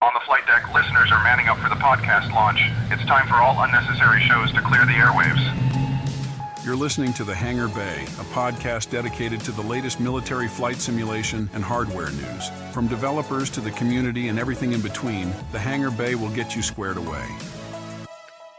On the flight deck, listeners are manning up for the podcast launch. It's time for all unnecessary shows to clear the airwaves. You're listening to the Hangar Bay, a podcast dedicated to the latest military flight simulation and hardware news. From developers to the community and everything in between, the Hangar Bay will get you squared away.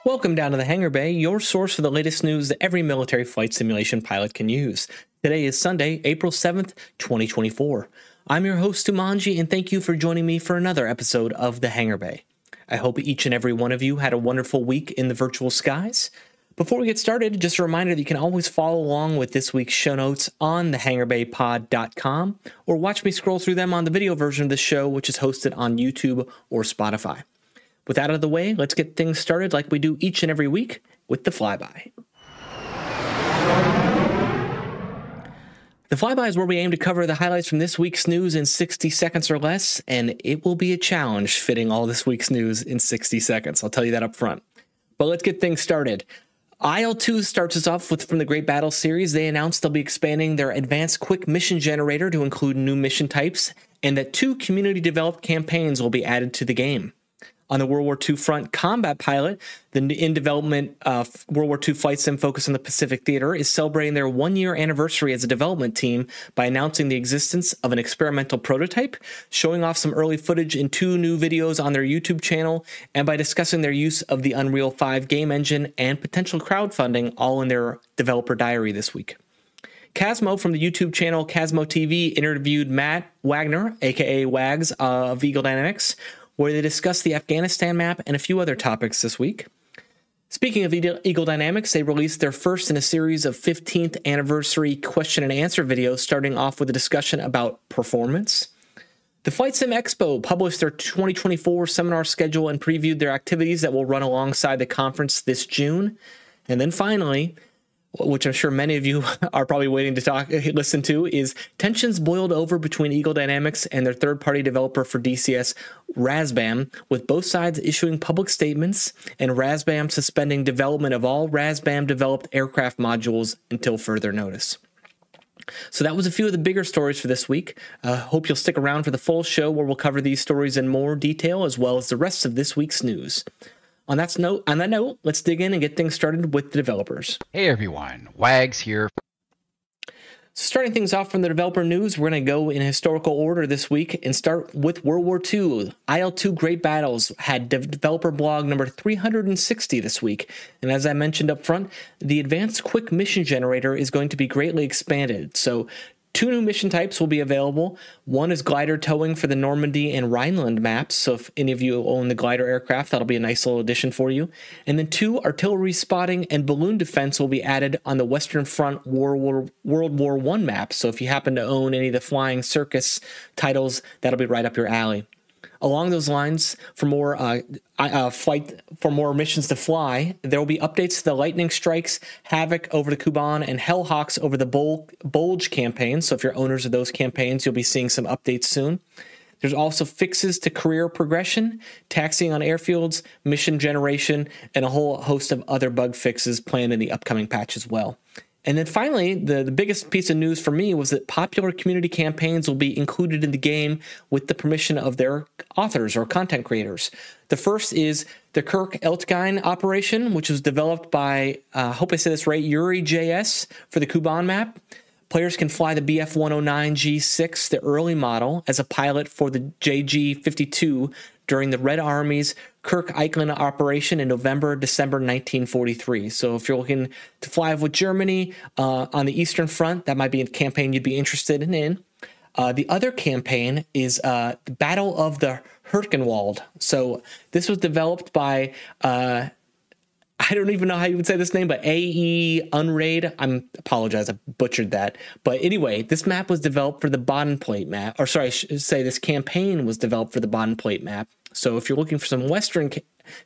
Welcome down to the Hangar Bay, your source for the latest news that every military flight simulation pilot can use. Today is Sunday, April 7th, 2024. I'm your host, Tumanji, and thank you for joining me for another episode of the Hangar Bay. I hope each and every one of you had a wonderful week in the virtual skies. Before we get started, just a reminder that you can always follow along with this week's show notes on thehangarbaypod.com or watch me scroll through them on the video version of the show, which is hosted on YouTube or Spotify. With that out of the way, let's get things started like we do each and every week with the Flyby. The Flyby is where we aim to cover the highlights from this week's news in 60 seconds or less, and it will be a challenge fitting all this week's news in 60 seconds. I'll tell you that up front. But let's get things started. IL-2 starts us off with from the Great Battle series. They announced they'll be expanding their advanced quick mission generator to include new mission types, and that 2 community-developed campaigns will be added to the game. On the World War II front, Combat Pilot, the in-development World War II flight sim focused on the Pacific Theater, is celebrating their 1-year anniversary as a development team by announcing the existence of an experimental prototype, showing off some early footage in 2 new videos on their YouTube channel, and by discussing their use of the Unreal 5 game engine and potential crowdfunding, all in their developer diary this week. Casmo from the YouTube channel Casmo TV interviewed Matt Wagner, aka Wags, of Eagle Dynamics, where they discussed the Afghanistan map and a few other topics this week. Speaking of Eagle Dynamics, they released their first in a series of 15th anniversary question and answer videos, starting off with a discussion about performance. The Sim Expo published their 2024 seminar schedule and previewed their activities that will run alongside the conference this June. And then finally, which I'm sure many of you are probably waiting to listen to, is tensions boiled over between Eagle Dynamics and their third-party developer for DCS, RAZBAM, with both sides issuing public statements and RAZBAM suspending development of all RAZBAM-developed aircraft modules until further notice. So that was a few of the bigger stories for this week. Hope you'll stick around for the full show where we'll cover these stories in more detail as well as the rest of this week's news. On that note, let's dig in and get things started with the developers. Hey everyone, Wags here. Starting things off from the developer news, we're going to go in historical order this week and start with World War II. IL-2 Great Battles had developer blog number 360 this week. And as I mentioned up front, the advanced quick mission generator is going to be greatly expanded. So 2 new mission types will be available. One is glider towing for the Normandy and Rhineland maps, so if any of you own the glider aircraft, that'll be a nice little addition for you. And then 2, artillery spotting and balloon defense will be added on the Western Front World War I maps, so if you happen to own any of the Flying Circus titles, that'll be right up your alley. Along those lines, for more missions to fly, there will be updates to the Lightning Strikes, Havoc over the Kuban, and Hellhawks over the Bulge campaigns. So if you're owners of those campaigns, you'll be seeing some updates soon. There's also fixes to career progression, taxiing on airfields, mission generation, and a whole host of other bug fixes planned in the upcoming patch as well. And then finally, the biggest piece of news for me was that popular community campaigns will be included in the game with the permission of their authors or content creators. The first is the Kirk Eltgein operation, which was developed by, I hope I said this right, Yuri.js for the Kuban map. Players can fly the BF-109G6, the early model, as a pilot for the JG-52 during the Red Army's Kirk Eichland operation in December 1943. So if you're looking to fly with Germany on the Eastern Front, that might be a campaign you'd be interested in. The other campaign is the Battle of the Herkenwald. So this was developed by I don't even know how you would say this name, but AE Unraid. I apologize, I butchered that. But anyway, this map was developed for the Bodenplate map. Or sorry, I should say this campaign was developed for the Bodenplate map. So if you're looking for some Western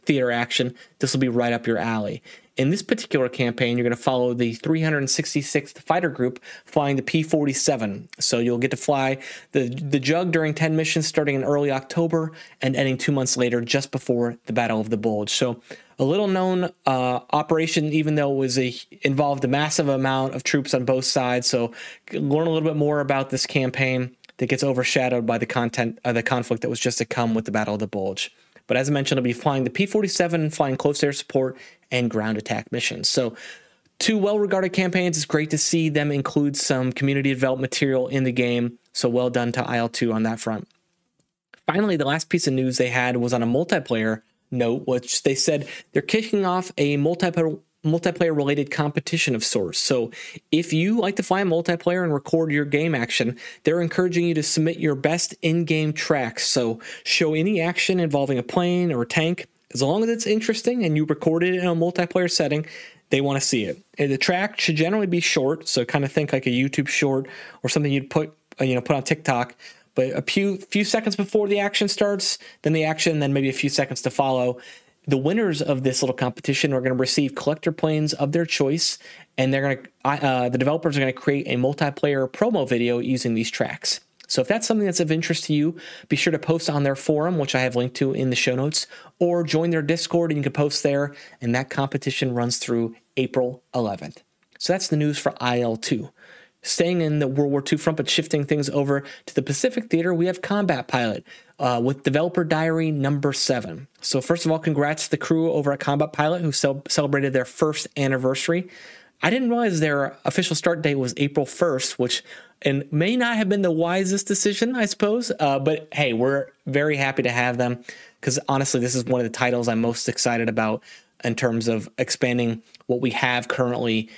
theater action, this will be right up your alley. In this particular campaign, you're going to follow the 366th Fighter Group flying the P-47. So you'll get to fly the Jug during 10 missions starting in early October and ending 2 months later just before the Battle of the Bulge. So a little known operation, even though it involved a massive amount of troops on both sides. So learn a little bit more about this campaign. that gets overshadowed by the conflict that was just to come with the Battle of the Bulge. But as I mentioned, it'll be flying the P-47, flying close air support, and ground attack missions. So 2 well-regarded campaigns. It's great to see them include some community developed material in the game. So well done to IL-2 on that front. Finally, the last piece of news they had was on a multiplayer note, which they said they're kicking off a multiplayer related competition of sorts. So if you like to fly a multiplayer and record your game action, they're encouraging you to submit your best in-game tracks. So show any action involving a plane or a tank. As long as it's interesting and you record it in a multiplayer setting, they want to see it. And the track should generally be short, so kind of think like a YouTube short or something you'd put on TikTok. But a few seconds before the action starts, then the action, then maybe a few seconds to follow. The winners of this little competition are going to receive collector planes of their choice, and they're going to the developers are going to create a multiplayer promo video using these tracks. So if that's something that's of interest to you, be sure to post on their forum, which I have linked to in the show notes, or join their Discord and you can post there, and that competition runs through April 11th. So that's the news for IL-2. Staying in the World War II front, but shifting things over to the Pacific Theater, we have Combat Pilot with Developer Diary number 7. So first of all, congrats to the crew over at Combat Pilot who celebrated their first anniversary. I didn't realize their official start date was April 1st, which may not have been the wisest decision, I suppose. But hey, we're very happy to have them because honestly, this is one of the titles I'm most excited about in terms of expanding what we have currently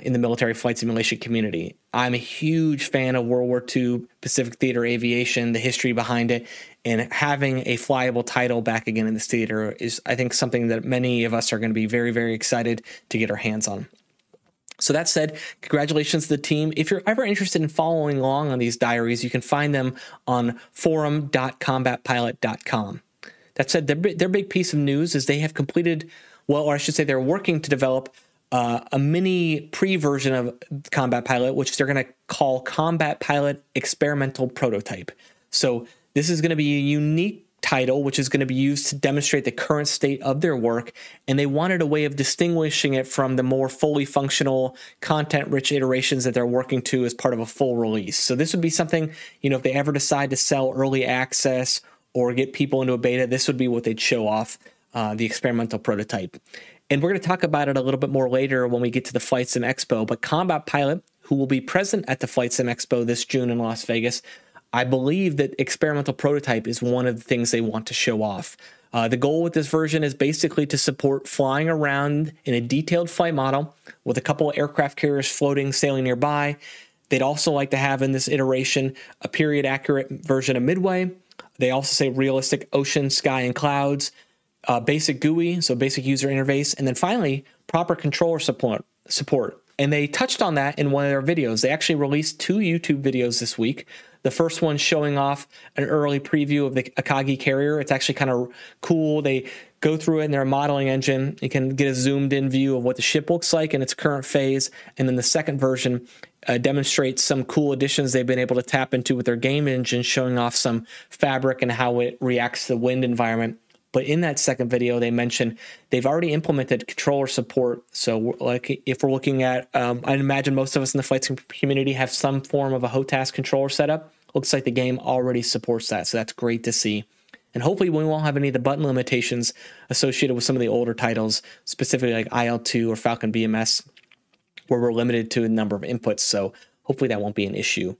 in the military flight simulation community. I'm a huge fan of World War II Pacific Theater aviation, the history behind it, and having a flyable title back again in this theater is, I think, something that many of us are going to be very, very excited to get our hands on. So that said, congratulations to the team. If you're ever interested in following along on these diaries, you can find them on forum.combatpilot.com. That said, their big piece of news is they have completed, well, or I should say they're working to develop a mini pre-version of Combat Pilot, which they're going to call Combat Pilot Experimental Prototype. So this is going to be a unique title, which is going to be used to demonstrate the current state of their work, and they wanted a way of distinguishing it from the more fully functional, content-rich iterations that they're working to as part of a full release. So this would be something, if they ever decide to sell early access or get people into a beta, this would be what they'd show off, the experimental prototype. And we're going to talk about it a little bit more later when we get to the Flight Sim Expo. But Combat Pilot, who will be present at the Flight Sim Expo this June in Las Vegas, I believe that experimental prototype is one of the things they want to show off. The goal with this version is basically to support flying around in a detailed flight model with a couple of aircraft carriers sailing nearby. They'd also like to have in this iteration a period-accurate version of Midway. They also say realistic ocean, sky, and clouds. Basic GUI, so basic user interface, and then finally, proper controller support. And they touched on that in one of their videos. They actually released 2 YouTube videos this week. The first one showing off an early preview of the Akagi carrier. It's actually kind of cool. They go through it in their modeling engine. You can get a zoomed in view of what the ship looks like in its current phase. And then the second version demonstrates some cool additions they've been able to tap into with their game engine, showing off some fabric and how it reacts to the wind environment. But in that second video, they mentioned they've already implemented controller support. So like if we're looking at, I'd imagine most of us in the flight sim community have some form of a HOTAS controller setup. Looks like the game already supports that. So that's great to see. And hopefully we won't have any of the button limitations associated with some of the older titles, specifically like IL-2 or Falcon BMS, where we're limited to a number of inputs. So hopefully that won't be an issue.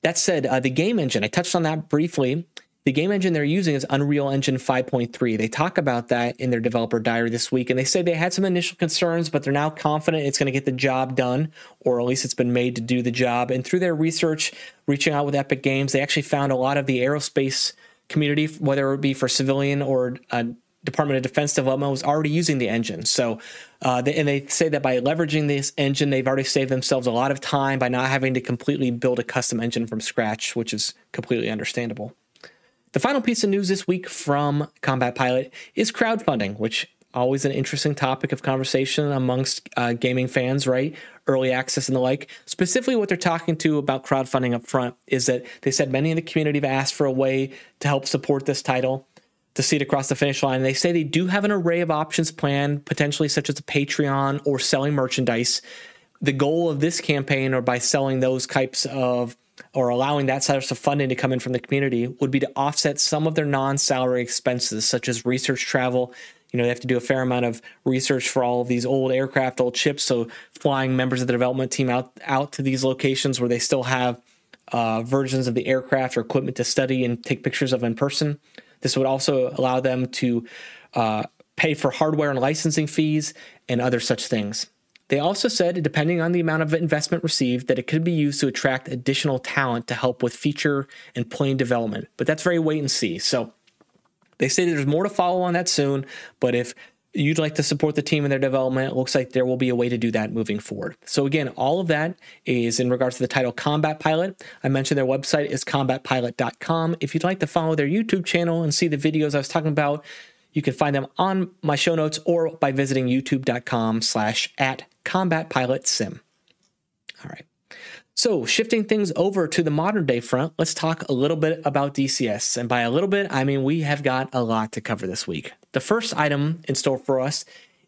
That said, the game engine, I touched on that briefly. The game engine they're using is Unreal Engine 5.3. They talk about that in their developer diary this week, and they say they had some initial concerns, but they're now confident it's going to get the job done, or at least it's been made to do the job. And through their research, reaching out with Epic Games, they actually found a lot of the aerospace community, whether it be for civilian or Department of Defense development, was already using the engine. So, and they say that by leveraging this engine, they've already saved themselves a lot of time by not having to completely build a custom engine from scratch, which is completely understandable. The final piece of news this week from Combat Pilot is crowdfunding, which always an interesting topic of conversation amongst gaming fans, right? Early access and the like. Specifically, what they're talking to about crowdfunding up front is that they said many in the community have asked for a way to help support this title, to see it across the finish line. And they say they do have an array of options planned, potentially such as a Patreon or selling merchandise. The goal of this campaign, or by selling those types of or allowing that source of funding to come in from the community would be to offset some of their non-salary expenses, such as research travel. You know, they have to do a fair amount of research for all of these old aircraft, old ships. So flying members of the development team out to these locations where they still have versions of the aircraft or equipment to study and take pictures of in person. This would also allow them to pay for hardware and licensing fees and other such things. They also said, depending on the amount of investment received, that it could be used to attract additional talent to help with feature and plane development. But that's very wait and see. So they say there's more to follow on that soon. But if you'd like to support the team in their development, it looks like there will be a way to do that moving forward. So again, all of that is in regards to the title Combat Pilot. I mentioned their website is combatpilot.com. If you'd like to follow their YouTube channel and see the videos I was talking about, you can find them on my show notes or by visiting youtube.com/@combatpilotsim. All right. So shifting things over to the modern day front, let's talk a little bit about DCS. And by a little bit, I mean we have got a lot to cover this week. The first item in store for us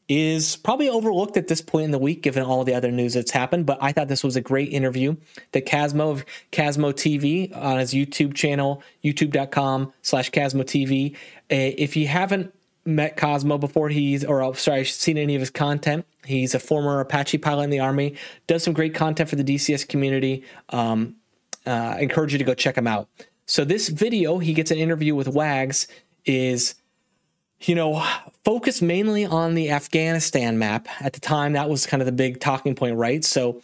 is probably overlooked at this point in the week, given all the other news that's happened. But I thought this was a great interview that Casmo of Casmo TV on his YouTube channel, youtube.com/Casmo TV. If you haven't met Casmo before, seen any of his content, he's a former Apache pilot in the Army, does some great content for the DCS community. I encourage you to go check him out. So this video, he gets an interview with Wags, is focused mainly on the Afghanistan map. At the time, that was kind of the big talking point, right? So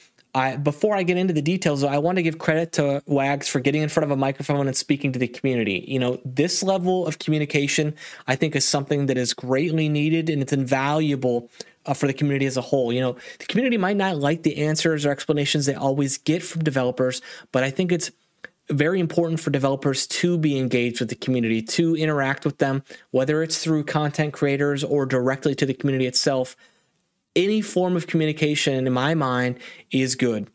before I get into the details, I want to give credit to Wags for getting in front of a microphone and speaking to the community. This level of communication, I think, is something that is greatly needed, and it's invaluable for the community as a whole. The community might not like the answers or explanations they always get from developers, but I think it's very important for developers to be engaged with the community, to interact with them, whether it's through content creators or directly to the community itself. Any form of communication, in my mind, is good.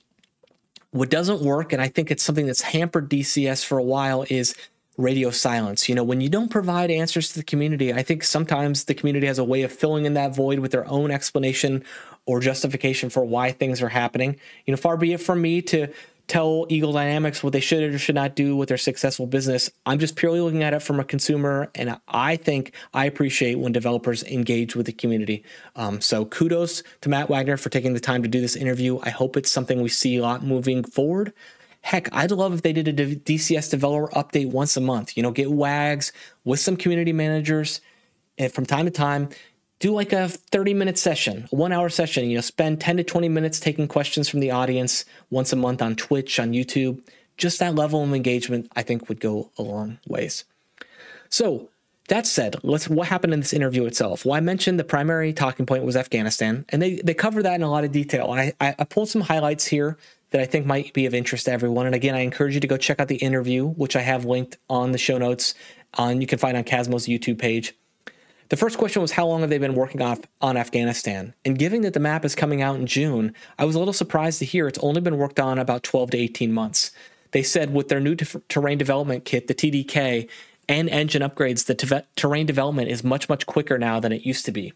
What doesn't work, and I think it's something that's hampered DCS for a while, is radio silence. When you don't provide answers to the community, I think sometimes the community has a way of filling in that void with their own explanation or justification for why things are happening. Far be it from me to tell Eagle Dynamics what they should or should not do with their successful business. I'm just purely looking at it from a consumer, and I think I appreciate when developers engage with the community. So kudos to Matt Wagner for taking the time to do this interview. I hope it's something we see a lot moving forward. Heck, I'd love if they did a DCS developer update once a month. Get Wags with some community managers, and from time to time, do like a 30-minute session, a 1-hour session. Spend 10 to 20 minutes taking questions from the audience once a month on Twitch, on YouTube. Just that level of engagement, I think, would go a long ways. So that said, what happened in this interview itself? Well, I mentioned the primary talking point was Afghanistan, and they cover that in a lot of detail. And I pulled some highlights here that I think might be of interest to everyone. And again, I encourage you to go check out the interview, which I have linked on the show notes. You can find on Casmo's YouTube page. The first question was, how long have they been working on Afghanistan? And given that the map is coming out in June, I was a little surprised to hear it's only been worked on about 12 to 18 months. They said with their new terrain development kit, the TDK, and engine upgrades, the terrain development is much, much quicker now than it used to be.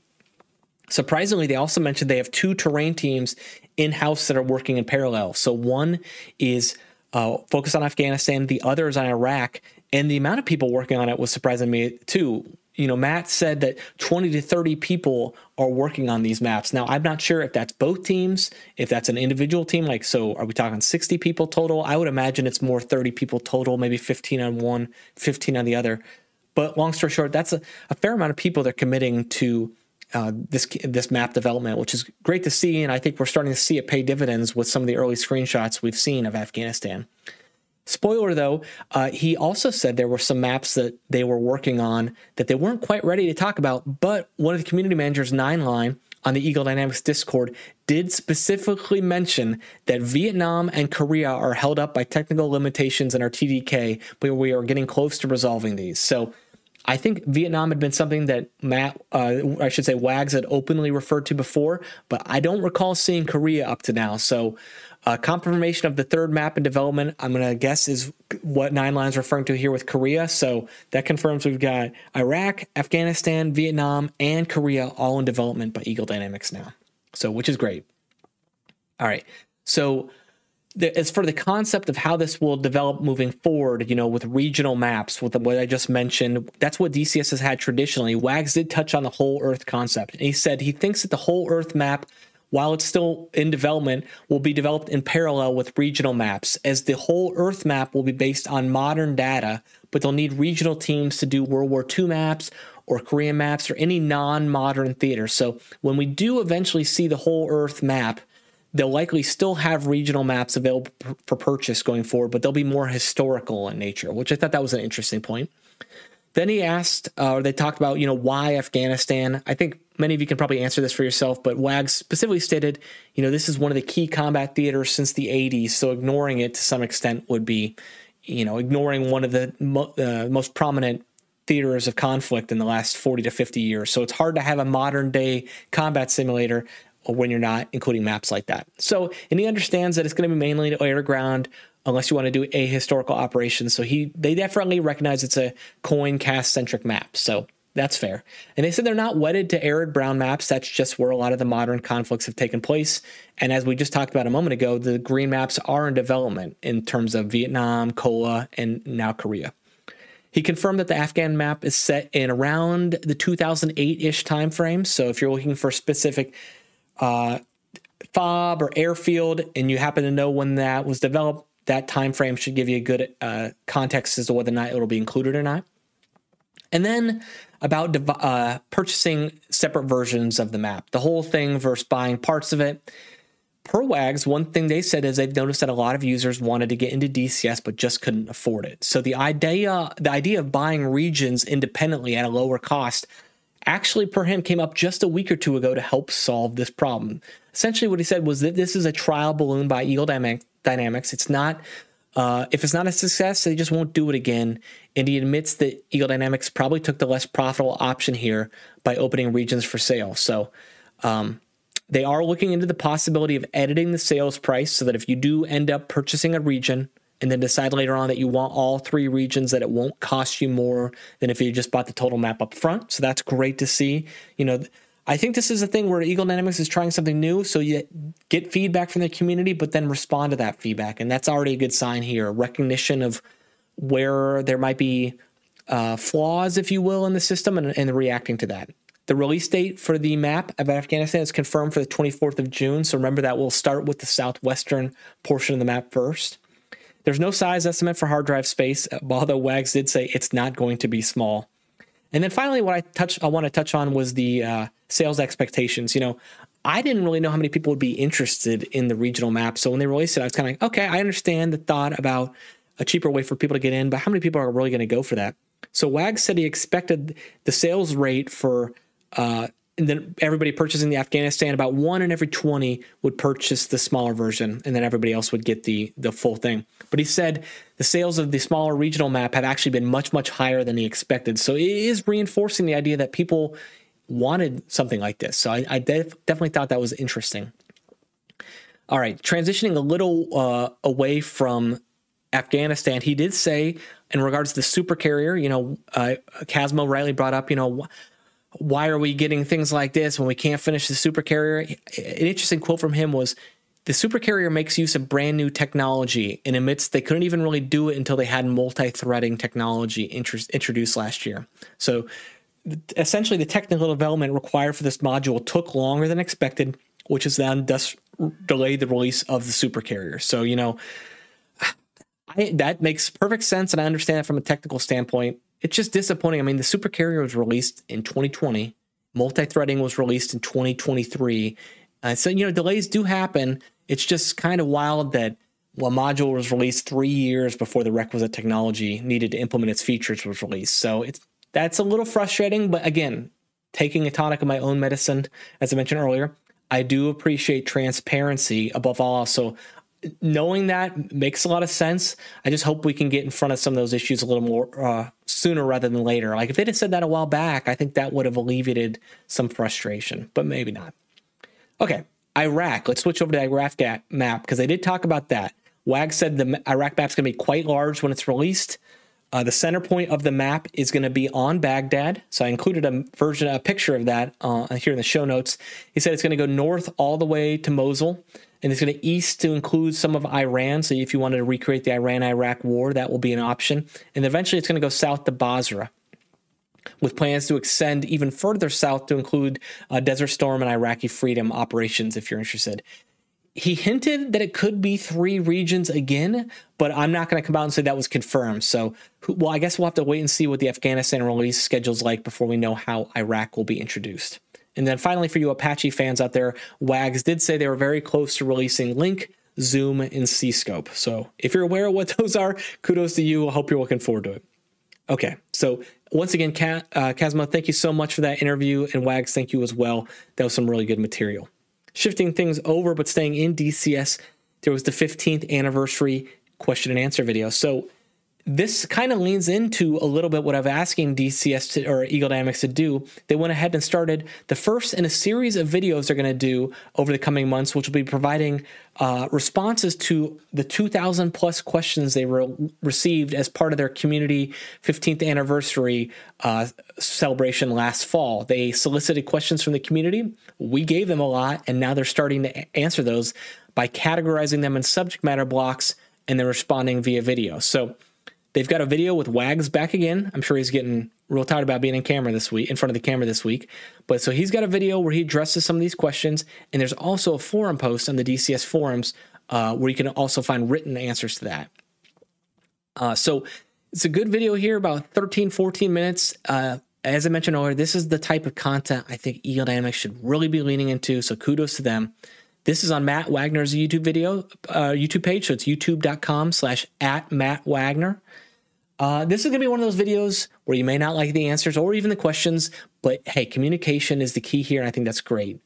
Surprisingly, they also mentioned they have 2 terrain teams in-house that are working in parallel. So one is focused on Afghanistan, the other is on Iraq, and the amount of people working on it was surprising me too. Matt said that 20 to 30 people are working on these maps. Now, I'm not sure if that's both teams, if that's an individual team. So are we talking 60 people total? I would imagine it's more 30 people total, maybe 15 on one, 15 on the other. But long story short, that's a fair amount of people they're committing to this map development, which is great to see. And I think we're starting to see it pay dividends with some of the early screenshots we've seen of Afghanistan. Spoiler, though, he also said there were some maps that they were working on that they weren't quite ready to talk about, but one of the community managers, 9line, on the Eagle Dynamics Discord, did specifically mention that Vietnam and Korea are held up by technical limitations in our TDK, but we are getting close to resolving these. So I think Vietnam had been something that Wags had openly referred to before, but I don't recall seeing Korea up to now. So confirmation of the third map in development, I'm going to guess, is what 9line is referring to here with Korea. So that confirms we've got Iraq, Afghanistan, Vietnam, and Korea all in development by Eagle Dynamics now. So, which is great. All right. So as for the concept of how this will develop moving forward, with regional maps, with what I just mentioned, that's what DCS has had traditionally. Wags did touch on the whole Earth concept. And he said he thinks that the whole Earth map, while it's still in development, will be developed in parallel with regional maps, as the whole Earth map will be based on modern data, but they'll need regional teams to do World War II maps or Korean maps or any non-modern theater. So when we do eventually see the whole Earth map, they'll likely still have regional maps available for purchase going forward, but they'll be more historical in nature, which I thought that was an interesting point. Then he asked, or they talked about, why Afghanistan. I think many of you can probably answer this for yourself, but Wags specifically stated, this is one of the key combat theaters since the 80s, so ignoring it to some extent would be, ignoring one of the most prominent theaters of conflict in the last 40 to 50 years. So it's hard to have a modern day combat simulator when you're not including maps like that. So, and he understands that it's going to be mainly air to ground unless you want to do a historical operation. So they definitely recognize it's a coin cast centric map. So that's fair. And they said they're not wedded to arid brown maps. That's just where a lot of the modern conflicts have taken place. And as we just talked about a moment ago, the green maps are in development in terms of Vietnam, Korea, and now Korea. He confirmed that the Afghan map is set in around the 2008-ish timeframe. So if you're looking for a specific FOB or airfield and you happen to know when that was developed, that time frame should give you a good context as to whether or not it'll be included or not. And then about purchasing separate versions of the map, the whole thing versus buying parts of it. Per Wags, one thing they said is they've noticed that a lot of users wanted to get into DCS but just couldn't afford it. So the idea of buying regions independently at a lower cost actually, per him, came up just a week or two ago to help solve this problem. Essentially, what he said was that this is a trial balloon by Eagle Dynamics. It's not, if it's not a success, they just won't do it again. And he admits that Eagle Dynamics probably took the less profitable option here by opening regions for sale. So they are looking into the possibility of editing the sales price so that if you do end up purchasing a region and then decide later on that you want all 3 regions, that it won't cost you more than if you just bought the total map up front. So that's great to see. I think this is a thing where Eagle Dynamics is trying something new, so you get feedback from the community, but then respond to that feedback. And that's already a good sign here, recognition of where there might be flaws, if you will, in the system and reacting to that. The release date for the map of Afghanistan is confirmed for the 24th of June. So remember that we'll start with the southwestern portion of the map first. There's no size estimate for hard drive space, although Wags did say it's not going to be small. And then finally, what I want to touch on was the sales expectations. I didn't really know how many people would be interested in the regional map. So when they released it, I was kind of like, okay, I understand the thought about a cheaper way for people to get in, but how many people are really going to go for that? So Wags said he expected the sales rate for and then everybody purchasing the Afghanistan, about 1 in every 20 would purchase the smaller version, and then everybody else would get the full thing. But he said the sales of the smaller regional map have actually been much, much higher than he expected. So it is reinforcing the idea that people wanted something like this. So I definitely thought that was interesting. All right, transitioning a little away from Afghanistan, he did say in regards to the super carrier, Casmo rightly brought up, why are we getting things like this when we can't finish the super carrier? An interesting quote from him was, the super carrier makes use of brand new technology and admits they couldn't even really do it until they had multi-threading technology introduced last year. So essentially the technical development required for this module took longer than expected, which has then thus delayed the release of the super carrier. So, that makes perfect sense, and I understand that from a technical standpoint. It's just disappointing. I mean, the super carrier was released in 2020. Multi-threading was released in 2023. So, delays do happen. It's just kind of wild that a module was released 3 years before the requisite technology needed to implement its features was released. So that's a little frustrating. But again, taking a tonic of my own medicine, as I mentioned earlier, I do appreciate transparency above all. So knowing that makes a lot of sense. I just hope we can get in front of some of those issues a little more sooner rather than later. Like if they'd have said that a while back, I think that would have alleviated some frustration, but maybe not. Okay, Iraq. Let's switch over to the Iraq map because they did talk about that. WAG said the Iraq map's going to be quite large when it's released. The center point of the map is going to be on Baghdad. So I included a picture of that here in the show notes. He said it's going to go north all the way to Mosul. and it's going to east to include some of Iran. So if you wanted to recreate the Iran-Iraq war, that will be an option. And eventually it's going to go south to Basra, with plans to extend even further south to include Desert Storm and Iraqi Freedom operations, if you're interested. He hinted that it could be 3 regions again, but I'm not going to come out and say that was confirmed. So, well, I guess we'll have to wait and see what the Afghanistan release schedule's like before we know how Iraq will be introduced. And then finally, for you Apache fans out there, WAGs did say they were very close to releasing Link, Zoom, and C-Scope. So if you're aware of what those are, kudos to you. I hope you're looking forward to it. Okay, so once again, Casmo, thank you so much for that interview, and WAGs, thank you as well. That was some really good material. Shifting things over, but staying in DCS, there was the 15th anniversary question and answer video. So this kind of leans into a little bit what I've asking DCS or Eagle Dynamics to do. They went ahead and started the first in a series of videos they're going to do over the coming months, which will be providing responses to the 2,000 plus questions they received as part of their community 15th anniversary celebration last fall. They solicited questions from the community. We gave them a lot, and now they're starting to answer those by categorizing them in subject matter blocks, and they're responding via video. So they've got a video with Wags back again. I'm sure he's getting real tired about being in front of the camera this week. But so he's got a video where he addresses some of these questions, and there's also a forum post on the DCS forums where you can also find written answers to that. So it's a good video here, about 13, 14 minutes. As I mentioned earlier, this is the type of content I think Eagle Dynamics should really be leaning into, so kudos to them. This is on Matt Wagner's YouTube page, so it's youtube.com/@MattWagner. This is going to be one of those videos where you may not like the answers or even the questions, but hey, communication is the key here, and I think that's great.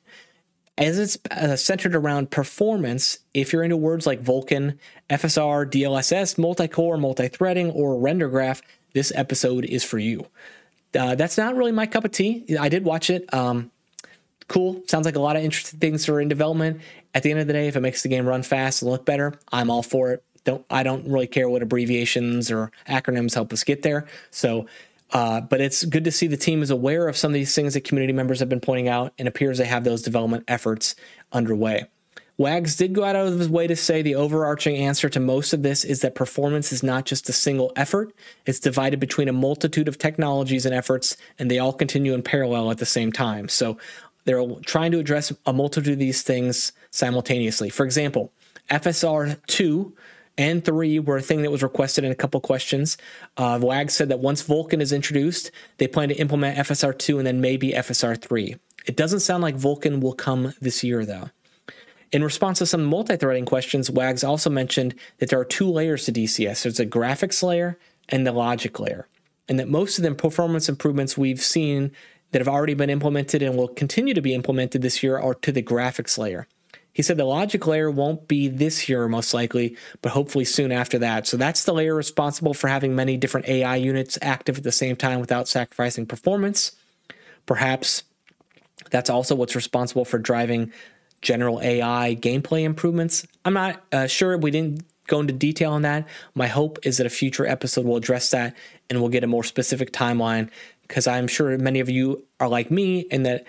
As it's centered around performance, if you're into words like Vulkan, FSR, DLSS, multi-core, multi-threading, or render graph, this episode is for you. That's not really my cup of tea. I did watch it. Cool. Sounds like a lot of interesting things are in development. At the end of the day, if it makes the game run fast and look better, I'm all for it. I don't really care what abbreviations or acronyms help us get there. So, but it's good to see the team is aware of some of these things that community members have been pointing out, and appears they have those development efforts underway. Wags did go out of his way to say the overarching answer to most of this is that performance is not just a single effort. It's divided between a multitude of technologies and efforts, and they all continue in parallel at the same time. So they're trying to address a multitude of these things simultaneously. For example, FSR 2 and 3 were a thing that was requested in a couple questions. WAG said that once Vulkan is introduced, they plan to implement FSR 2 and then maybe FSR 3. It doesn't sound like Vulkan will come this year, though. In response to some multi-threading questions, Wags also mentioned that there are 2 layers to DCS. There's a graphics layer and the logic layer, and that most of the performance improvements we've seen that have already been implemented and will continue to be implemented this year are to the graphics layer. He said the logic layer won't be this year most likely, but hopefully soon after that. So that's the layer responsible for having many different AI units active at the same time without sacrificing performance. Perhaps that's also what's responsible for driving general AI gameplay improvements. I'm not sure. We didn't go into detail on that. My hope is that a future episode will address that and we'll get a more specific timeline, because I'm sure many of you are like me in that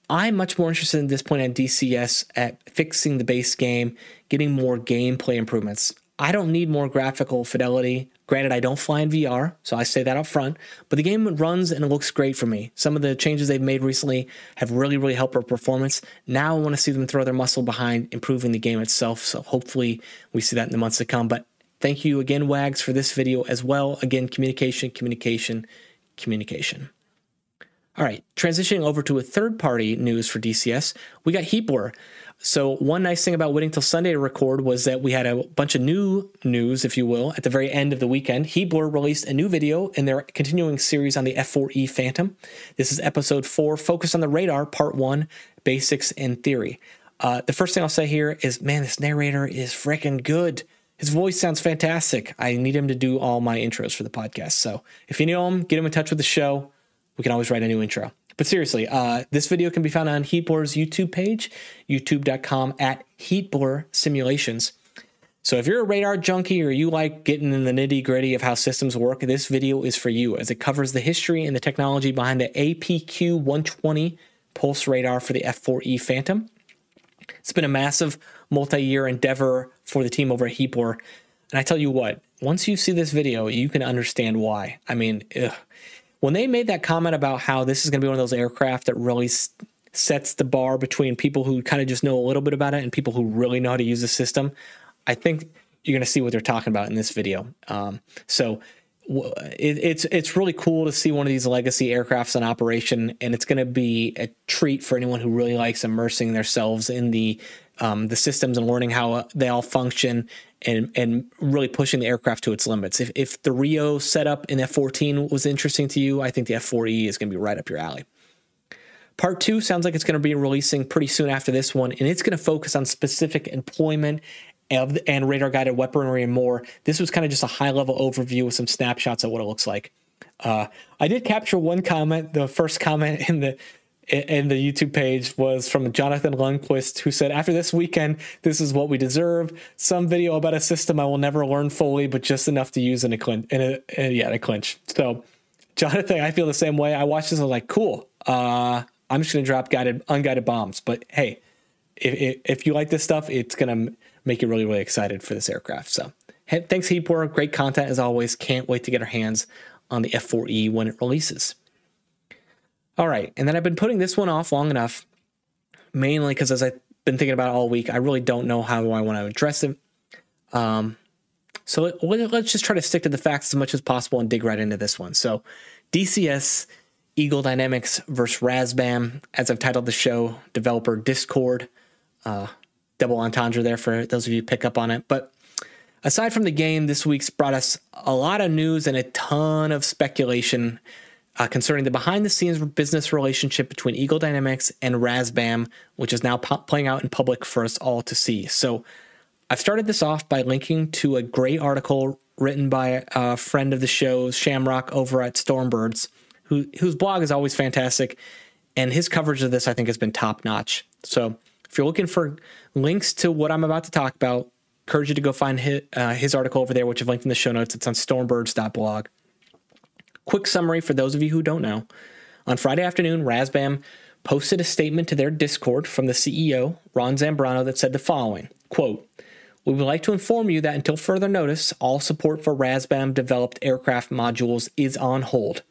I'm much more interested at this point at DCS at fixing the base game, getting more gameplay improvements. I don't need more graphical fidelity. Granted, I don't fly in VR, so I say that up front, but the game runs and it looks great for me. Some of the changes they've made recently have really, really helped our performance. Now I want to see them throw their muscle behind improving the game itself, so hopefully we see that in the months to come. But thank you again, Wags, for this video as well. Again, communication, communication, communication. All right, transitioning over to a third-party news for DCS, we got Heatblur. So one nice thing about waiting till Sunday to record was that we had a bunch of new news, if you will, at the very end of the weekend. Heatblur released a new video in their continuing series on the F4E Phantom. This is episode 4, focused on the radar, part 1, basics and theory. The first thing I'll say here is, man, this narrator is freaking good. His voice sounds fantastic. I need him to do all my intros for the podcast. So if you know him, get him in touch with the show. We can always write a new intro. But seriously, this video can be found on Heatblur's YouTube page, youtube.com/HeatblurSimulations. So if you're a radar junkie or you like getting in the nitty-gritty of how systems work, this video is for you, as it covers the history and the technology behind the APQ-120 pulse radar for the F4E Phantom. It's been a massive multi-year endeavor for the team over at Heapor. And I tell you what, once you see this video, you can understand why. I mean, when they made that comment about how this is going to be one of those aircraft that really sets the bar between people who kind of just know a little bit about it and people who really know how to use the system, I think you're going to see what they're talking about in this video. It's really cool to see one of these legacy aircrafts in operation, and it's going to be a treat for anyone who really likes immersing themselves in the systems and learning how they all function and really pushing the aircraft to its limits. If the Rio setup in F-14 was interesting to you, I think the F-4E is going to be right up your alley. Part 2 sounds like it's going to be releasing pretty soon after this one, and it's going to focus on specific employment and radar-guided weaponry and more. This was kind of just a high-level overview with some snapshots of what it looks like. I did capture one comment. The first comment in the YouTube page was from Jonathan Lundquist, who said, "After this weekend, this is what we deserve. Some video about a system I will never learn fully, but just enough to use in a clinch." So, Jonathan, I feel the same way. I watched this and I was like, cool. I'm just going to drop unguided bombs. But hey, if you like this stuff, it's going to make you really, really excited for this aircraft. So thanks, Heapor. Great content as always. Can't wait to get our hands on the F4E when it releases. All right. And then I've been putting this one off long enough, mainly because as I've been thinking about it all week, I really don't know how I want to address it. So let's just try to stick to the facts as much as possible and dig right into this one. So DCS, Eagle Dynamics versus RAZBAM, as I've titled the show, developer Discord. Double entendre there for those of you who pick up on it. But aside from the game, this week's brought us a lot of news and a ton of speculation concerning the behind-the-scenes business relationship between Eagle Dynamics and RAZBAM, which is now playing out in public for us all to see. So I've started this off by linking to a great article written by a friend of the show, Shamrock, over at Stormbirds, whose blog is always fantastic, and his coverage of this, I think, has been top-notch. So if you're looking for links to what I'm about to talk about, encourage you to go find his article over there, which I've linked in the show notes. It's on Stormbirds.blog. Quick summary for those of you who don't know. On Friday afternoon, RAZBAM posted a statement to their Discord from the CEO, Ron Zambrano, that said the following, quote, "We would like to inform you that until further notice, all support for RAZBAM-developed aircraft modules is on hold.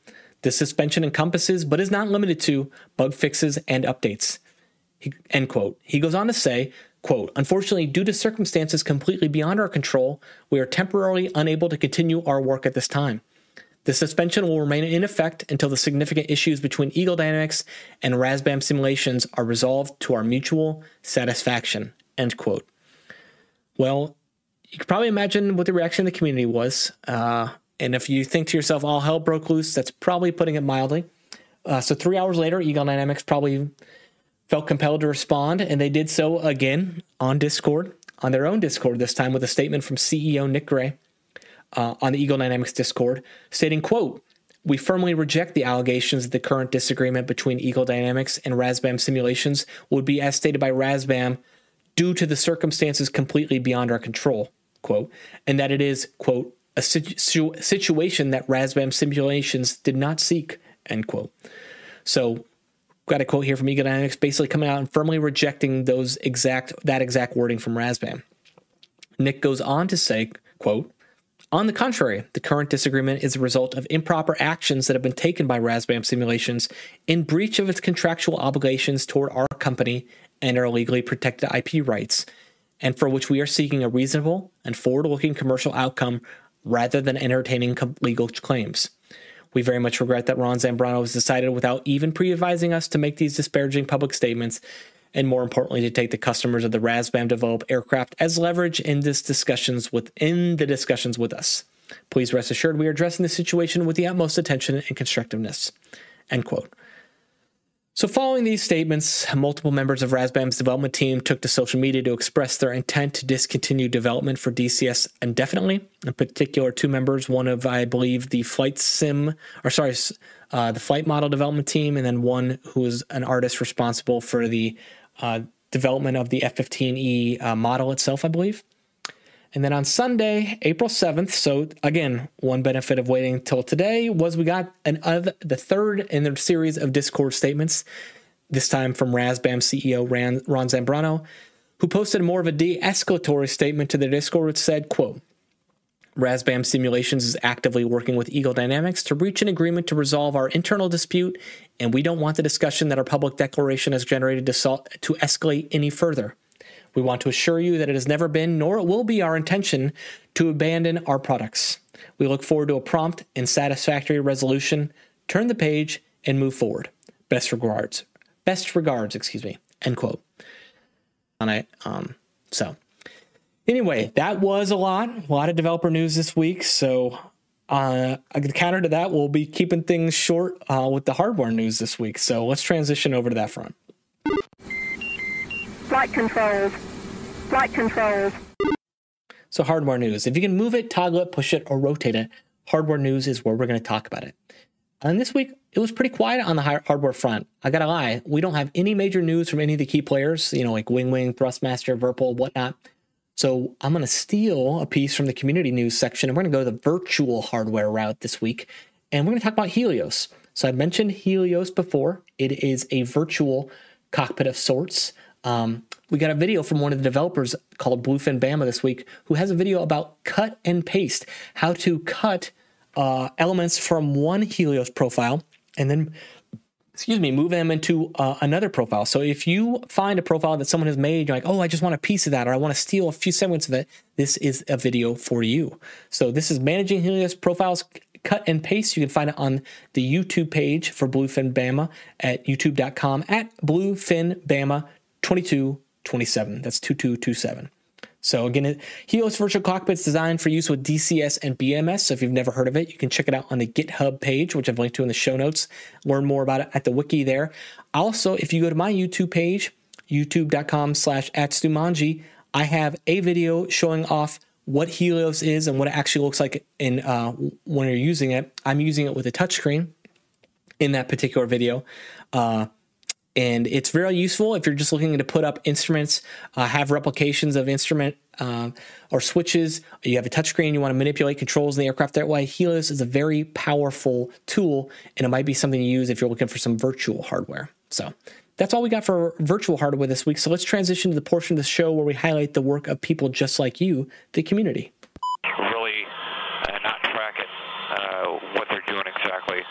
This suspension encompasses, but is not limited to, bug fixes and updates." End quote. He goes on to say, quote, "Unfortunately, due to circumstances completely beyond our control, we are temporarily unable to continue our work at this time. The suspension will remain in effect until the significant issues between Eagle Dynamics and RAZBAM simulations are resolved to our mutual satisfaction." End quote. Well, you can probably imagine what the reaction of the community was. And if you think to yourself, all hell broke loose, that's probably putting it mildly. So 3 hours later, Eagle Dynamics probably felt compelled to respond, and they did so again on Discord, on their own Discord this time, with a statement from CEO Nick Gray on the Eagle Dynamics Discord, stating, quote, "We firmly reject the allegations that the current disagreement between Eagle Dynamics and RAZBAM simulations would be, as stated by RAZBAM, due to the circumstances completely beyond our control, quote, and that it is, quote, a situation that RAZBAM simulations did not seek," end quote. So, got a quote here from Eagle Dynamics basically coming out and firmly rejecting that exact wording from RAZBAM. Nick goes on to say, quote, "On the contrary, the current disagreement is a result of improper actions that have been taken by RAZBAM simulations in breach of its contractual obligations toward our company and our legally protected IP rights, and for which we are seeking a reasonable and forward-looking commercial outcome rather than entertaining legal claims. We very much regret that Ron Zambrano has decided without even pre-advising us to make these disparaging public statements, and more importantly, to take the customers of the RAZBAM-developed aircraft as leverage in the discussions with us. Please rest assured we are addressing the situation with the utmost attention and constructiveness." End quote. So following these statements, multiple members of RAZBAM's development team took to social media to express their intent to discontinue development for DCS indefinitely. In particular, 2 members, one of, I believe, the flight model development team, and then one who is an artist responsible for the development of the F-15E model itself, I believe. And then on Sunday, April 7th, so again, one benefit of waiting until today was we got the third in the series of Discord statements, this time from RAZBAM CEO Ron Zambrano, who posted more of a de-escalatory statement to their Discord, which said, quote, RAZBAM Simulations is actively working with Eagle Dynamics to reach an agreement to resolve our internal dispute, and we don't want the discussion that our public declaration has generated to escalate any further. We want to assure you that it has never been, nor it will be, our intention to abandon our products. We look forward to a prompt and satisfactory resolution, turn the page, and move forward. Best regards, end quote. Anyway, that was a lot of developer news this week. So a counter to that, we'll be keeping things short with the hardware news this week. So let's transition over to that front. Flight controls. So hardware news. If you can move it, toggle it, push it, or rotate it, hardware news is where we're going to talk about it. And this week, it was pretty quiet on the hardware front. I gotta lie, we don't have any major news from any of the key players, like Wing, Thrustmaster, Virpil, whatnot. So I'm going to steal a piece from the community news section, and we're going to go the virtual hardware route this week, and we're going to talk about Helios. So I mentioned Helios before. It is a virtual cockpit of sorts. We got a video from one of the developers called Bluefin Bama this week, who has a video about cut and paste, how to cut elements from one Helios profile and then move them into another profile. So if you find a profile that someone has made, you're like, oh, I just want a piece of that, or I want to steal a few segments of it, this is a video for you. So this is managing Helios profiles, cut and paste. You can find it on the YouTube page for Bluefin Bama at youtube.com at bluefinbama2227. That's 2227. So again, Helios Virtual Cockpit's designed for use with DCS and BMS. So if you've never heard of it, you can check it out on the GitHub page, which I've linked to in the show notes. Learn more about it at the wiki there. Also, if you go to my YouTube page, youtube.com/@stumanji, I have a video showing off what Helios is and what it actually looks like in when you're using it. I'm using it with a touchscreen in that particular video. And it's very useful if you're just looking to put up instruments, have replications of instrument or switches. You have a touchscreen, you want to manipulate controls in the aircraft that way. Helios is a very powerful tool, and it might be something to use if you're looking for some virtual hardware. So that's all we got for virtual hardware this week. So let's transition to the portion of the show where we highlight the work of people just like you, the community. Really not track it, what they're doing exactly.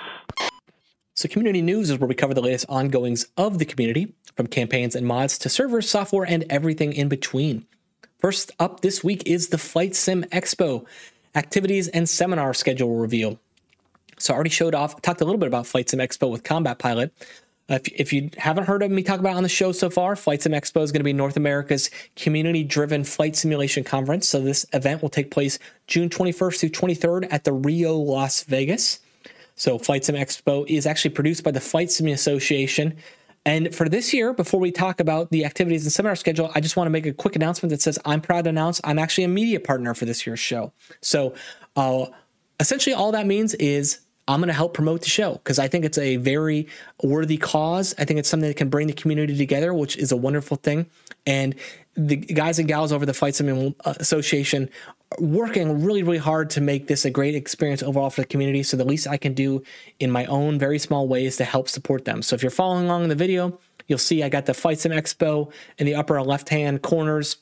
So community news is where we cover the latest ongoings of the community, from campaigns and mods to servers, software, and everything in between. First up this week is the Flight Sim Expo activities and seminar schedule reveal. So I already talked a little bit about Flight Sim Expo with Combat Pilot. If you haven't heard of me talk about it on the show so far, Flight Sim Expo is going to be North America's community-driven flight simulation conference. So this event will take place June 21st through 23rd at the Rio, Las Vegas. So Flight Sim Expo is actually produced by the Flight Sim Association. And for this year, before we talk about the activities and seminar schedule, I just want to make a quick announcement that says I'm proud to announce I'm actually a media partner for this year's show. So essentially all that means is I'm going to help promote the show because I think it's a very worthy cause. I think it's something that can bring the community together, which is a wonderful thing. And the guys and gals over the Flight Sim Association are working really, really hard to make this a great experience overall for the community. So the least I can do in my own very small ways to help support them. So if you're following along in the video, you'll see I got the Flight Sim Expo in the upper left-hand corners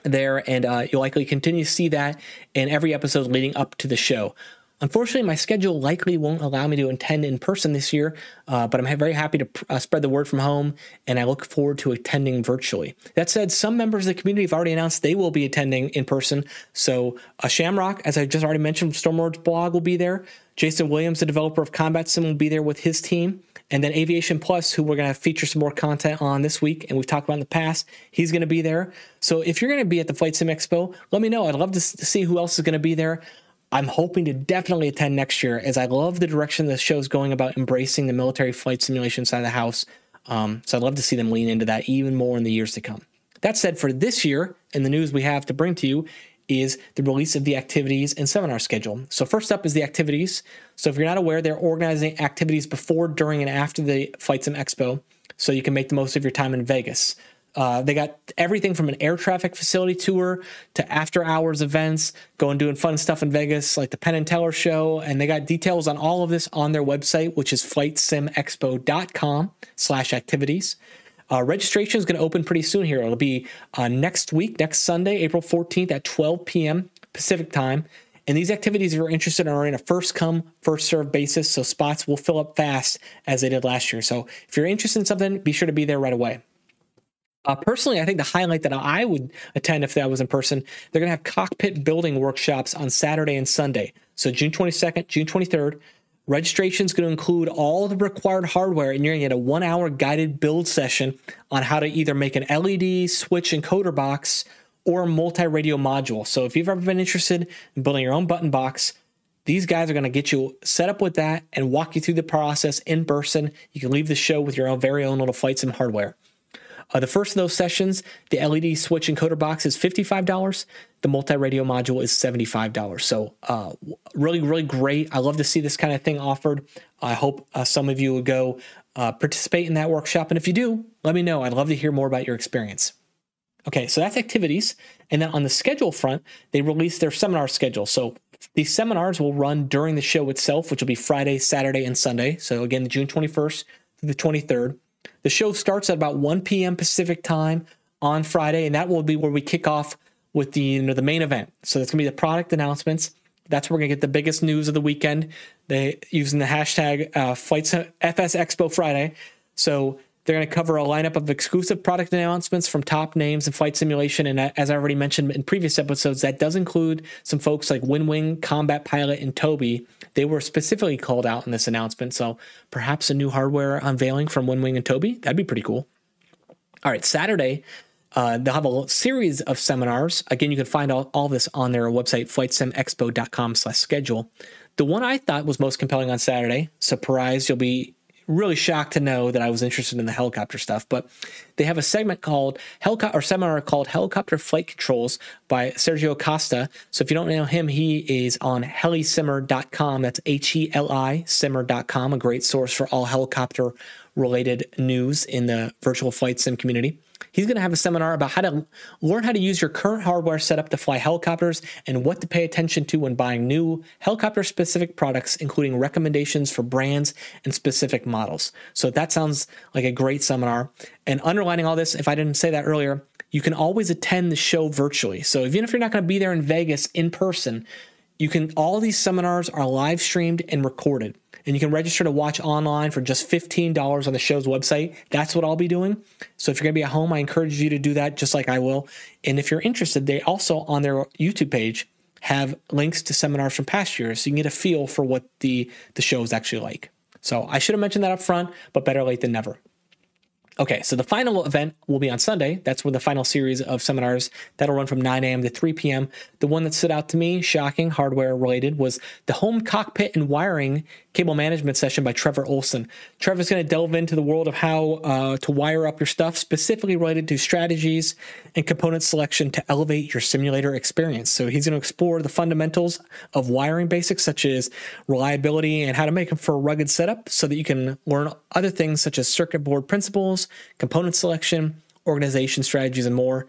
there, and you'll likely continue to see that in every episode leading up to the show. Unfortunately, my schedule likely won't allow me to attend in person this year, but I'm very happy to spread the word from home, and I look forward to attending virtually. That said, some members of the community have already announced they will be attending in person. So Shamrock, as I just already mentioned, Stormbirds.blog will be there. Jason Williams, the developer of Combat Sim, will be there with his team. And then Aviation Plus, who we're going to feature some more content on this week, and we've talked about in the past, he's going to be there. So if you're going to be at the Flight Sim Expo, let me know. I'd love to see who else is going to be there. I'm hoping to definitely attend next year, as I love the direction the show's going about embracing the military flight simulation side of the house. So I'd love to see them lean into that even more in the years to come. That said, for this year, and the news we have to bring to you is the release of the activities and seminar schedule. So first up is the activities. So if you're not aware, they're organizing activities before, during, and after the Flight Sim Expo, so you can make the most of your time in Vegas. They got everything from an air traffic facility tour to after-hours events, going doing fun stuff in Vegas, like the Penn and Teller show, and they got details on all of this on their website, which is flightsimexpo.com/activities. Registration is going to open pretty soon here. It'll be next week, next Sunday, April 14th at 12 p.m. Pacific time. And these activities, if you're interested, are in a first-come, first-served basis, so spots will fill up fast as they did last year. So if you're interested in something, be sure to be there right away. Personally, I think the highlight that I would attend if that was in person, they're going to have cockpit building workshops on Saturday and Sunday. So June 22nd, June 23rd. Registration is going to include all the required hardware, and you're going to get a 1-hour guided build session on how to either make an LED, switch, encoder box or a multi-radio module. So if you've ever been interested in building your own button box, these guys are going to get you set up with that and walk you through the process in person. You can leave the show with your own very own little flight sim hardware. The first of those sessions, the LED switch encoder box is $55. The multi-radio module is $75. So really, really great. I love to see this kind of thing offered. I hope some of you will go participate in that workshop. And if you do, let me know. I'd love to hear more about your experience. Okay, so that's activities. And then on the schedule front, they released their seminar schedule. So these seminars will run during the show itself, which will be Friday, Saturday, and Sunday. So again, June 21st through the 23rd. The show starts at about 1 p.m. Pacific time on Friday, and that will be where we kick off with the main event. So that's going to be the product announcements. That's where we're going to get the biggest news of the weekend. They using the hashtag FS Expo Friday. So they're going to cover a lineup of exclusive product announcements from top names in flight simulation. And as I already mentioned in previous episodes, that does include some folks like WinWing, Combat Pilot, and Toby. They were specifically called out in this announcement. So perhaps a new hardware unveiling from WinWing and Toby. That'd be pretty cool. All right, Saturday, they'll have a series of seminars. Again, you can find all this on their website, flightsimexpo.com/schedule. The one I thought was most compelling on Saturday, surprise, you'll be really shocked to know that I was interested in the helicopter stuff, but they have a segment called seminar called Helicopter Flight Controls by Sergio Costa. So if you don't know him, he is on helisimmer.com. That's HELI simmer.com, a great source for all helicopter related news in the virtual flight sim community. He's going to have a seminar about how to learn how to use your current hardware setup to fly helicopters and what to pay attention to when buying new helicopter-specific products, including recommendations for brands and specific models. So that sounds like a great seminar. And underlining all this, if I didn't say that earlier, you can always attend the show virtually. So even if you're not going to be there in Vegas in person, all these seminars are live streamed and recorded. And you can register to watch online for just $15 on the show's website. That's what I'll be doing. So if you're going to be at home, I encourage you to do that just like I will. And if you're interested, they also on their YouTube page have links to seminars from past years, so you can get a feel for what the show is actually like. So I should have mentioned that up front, but better late than never. Okay, so the final event will be on Sunday. That's when the final series of seminars that'll run from 9 a.m. to 3 p.m. The one that stood out to me, shocking, hardware related, was the home cockpit and wiring cable management session by Trevor Olson. Trevor's going to delve into the world of how to wire up your stuff, specifically related to strategies and component selection to elevate your simulator experience. So he's going to explore the fundamentals of wiring basics, such as reliability and how to make them for a rugged setup so that you can learn other things such as circuit board principles, component selection, organization strategies, and more.